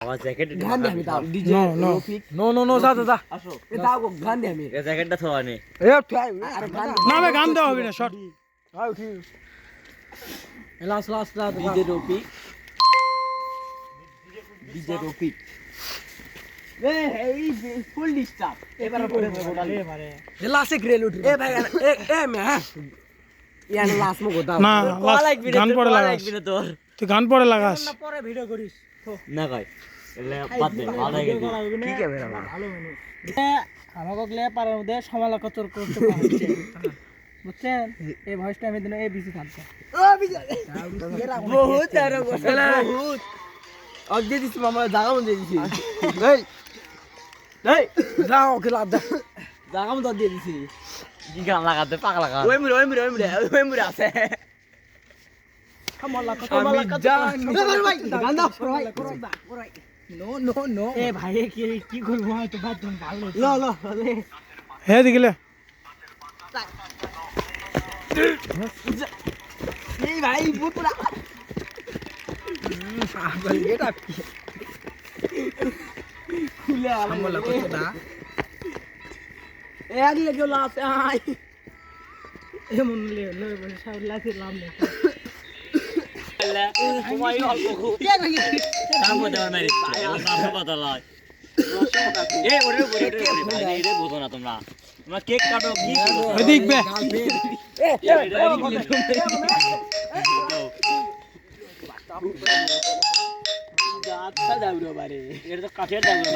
আমার জ্যাকেট গান দে আমি দাও ডিজে রফিক নো যা আসো এ দাও গো গান দে আমি এই জ্যাকেটটা তো আনে এ ঠাই আরে গান না বে গান দেওয়া হবে না শর্ট আয় উঠি last DJ Rafiq DJ Rafiq এ এই ফুল ডিস্টার্ব এবারে পড়ে মারে এ লাস্টে গ্রেল উঠি এ ভাই এ মে হ্যাঁ ইয়ান লাস্ট মো দাও না গান পড়ে লাগাস লাগবি না তোর তুই গান পড়ে লাগাস না পরে ভিডিও করিস না কই এলে বাদ দে ভালো লাগে কি কে বেরা ভালো মানুষ আমাকে গলে পারার মধ্যে সমালোচনা করতে পারছে বুঝছেন এই ভয়েসটা আমি দিন এই বিসি থাকবে ও বিজয় বহুত আর বহুত অগ দিয়ে দিছি মামা জায়গা মন দিয়ে দিছি এই এই যাও কে লাভ দা জায়গা মন দিয়ে দিছি কি গান লাগাতে পাগলা গান ওই মুরে আছে আমি জানি ভাই গান দাও ভাই নো এ ভাই কি করবো তো বাদ দিন ভালো ল হে দিগলে এই ভাই পুরা এটা খুলে আমার কথা না এ আগলে কেউ লাভ আই এমন লে বলে সব লাইতে লাভ নেই সময় অল্প খুব তার মধ্যে আমার মেরে নাম কথা লয় এ ওরে ভাই রে বুঝো না তোমরা কেক কাটো কি এদিক বে গাছা দাউরো বারে এটা তো কাঠের দাগ না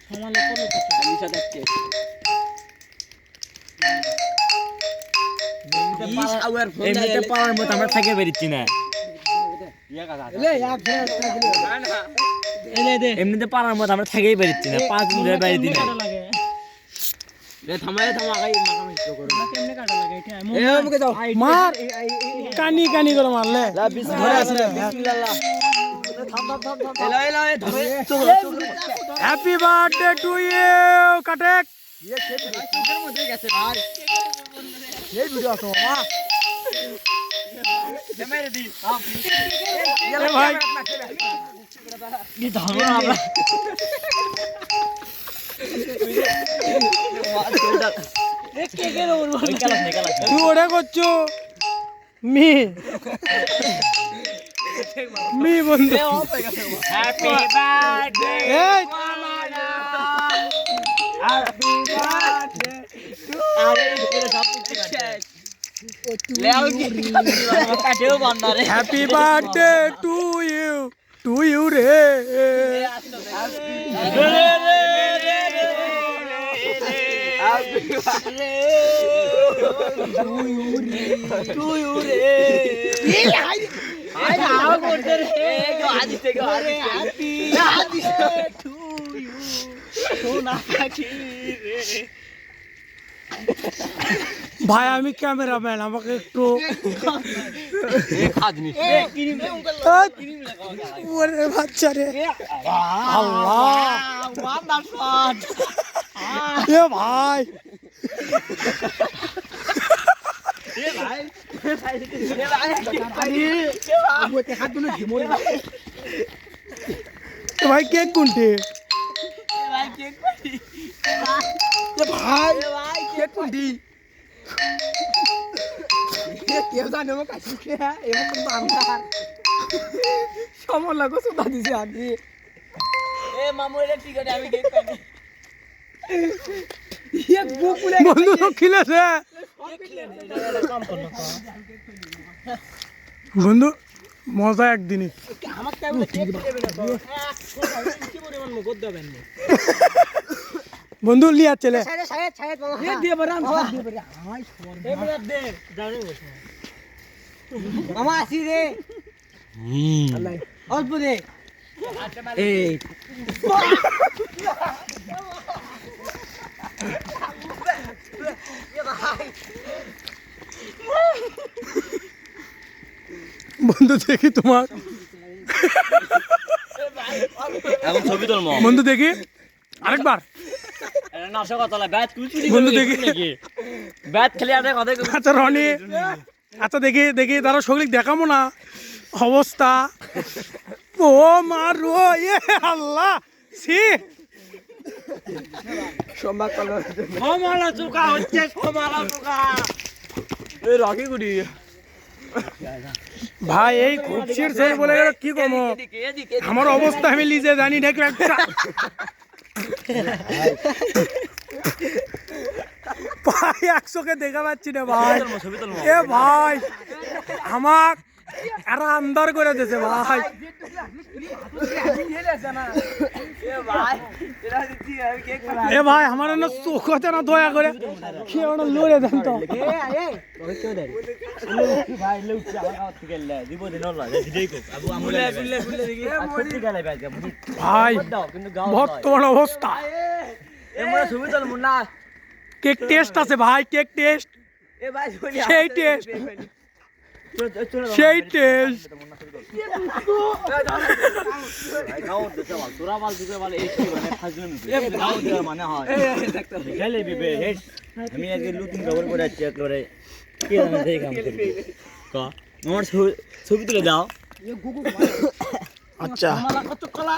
সমালোচনা করতে আমি সাথে এমনিতে পাওয়ার মতো আমরা থেকে বেরিয়েছি না এমনিতে পাড়ার মতো আমরা থেকেই বেরিয়েছি না 5 মিনিট বেরিয়ে দিন লাগে থামাই আগাই মাকামি তো করো কেমনে কাটা লাগে এটা এ আমাকে যাও মার কানি করে মারলে লা বিসমিল্লাহ বিসমিল্লাহ থাম এলা ধরে হ্যাপি বার্থডে টু ইউ কাটেক ये खेत चुकेर মধ্যে গেছে ভাই এই ভিডিও আছে মামা মেরে দি এ ভাই কি ধরো আমরা কেকের ওর তুই ওটা করছো মি বন্ধু হ্যাপি বার্থডে এই হ্যাপি বার্থডে আরে এটা সব লেও কি কাটেও বন্দারে হ্যাপি বার্থডে টু ইউ রে টু ইউ রে আই আও করতে রে আজ থেকে আরে হ্যাপি টু ইউ সোনা পাখি রে ভাই আমি ক্যামেরাম্যান আমাকে একটু ওরে বাচ্চা রে আল্লাহ মান্দার শট এ ভাই ভাই কেক কোনটি ভাই কেক কোনটি কেউ জানে আমার কাছে এবার কিন্তু আমরা সময় লাগো সুদা দিছি আগে এ মামু এটা ঠিক আছে আমি কেক খাই এক বুক পুলে বন্ধু তো খিলেছে বন্ধু মজা একদিনই আমার টাইমে কেক দেবে না তো কি পরিমাণ মুখ দেবেন না বন্ধু লিয়া চলে ছায়া বাবা এ দিয়ে বরাম দিয়ে বরাম হাই এ বরাম দে দাঁড়ে বসে মামা আসি রে আল্লাহ অল্প দে এই বন্ধু দেখি তোমার এখন ছবি তুলমু বন্ধু দেখি আরেকবার নাশকতলা ব্যাট কুচুরি বন্ধু দেখি নাকি ব্যাট খেলে আর কথা আচ্ছা রনি আচ্ছা দেখি দেখি তারা শরীর দেখাবো না অবস্থা ও মারো এ আল্লাহ ছি সম্ভব করলো সমালা চোকা হচ্ছে সমালা চোকা এই রকি গুডি ভাই এই খুবশির ছেলে বলে গেল কি কমো আমার অবস্থা আমি লিজে জানি দেখো একটা ভাই 100 কে দেখা পাচ্ছি না ভাই এ ভাই আমাক আর আন্দার করে দিয়েছে ভাই এ ভাই আমার না চোখ হতে না দয়া করে কি ওটা লড়ে দেন তো ভাই লুচি আমার কাছ থেকে লে দিব দিন না দিই কো আবু আমুলে বুলে দেখি সত্যি গালে ভাই ভাই কিন্তু গাও বর্তমান অবস্থা এমরা ছবি তোল মুন্না কেক টেস্ট আছে ভাই কেক টেস্ট এ ভাই সেই টেস্ট সেই টেস্ট গাও দিতে বল তোরা বল দিতে বল এই কি মানে ফাজলামি গাও দেওয়ার মানে হয় গেলে বিবে হেড আমি আগে লুকিং কভার করে চেক করে কি জানেন এই কাম করবি ক আমার ছবি তুলে দাও আচ্ছা সমালা কত কলা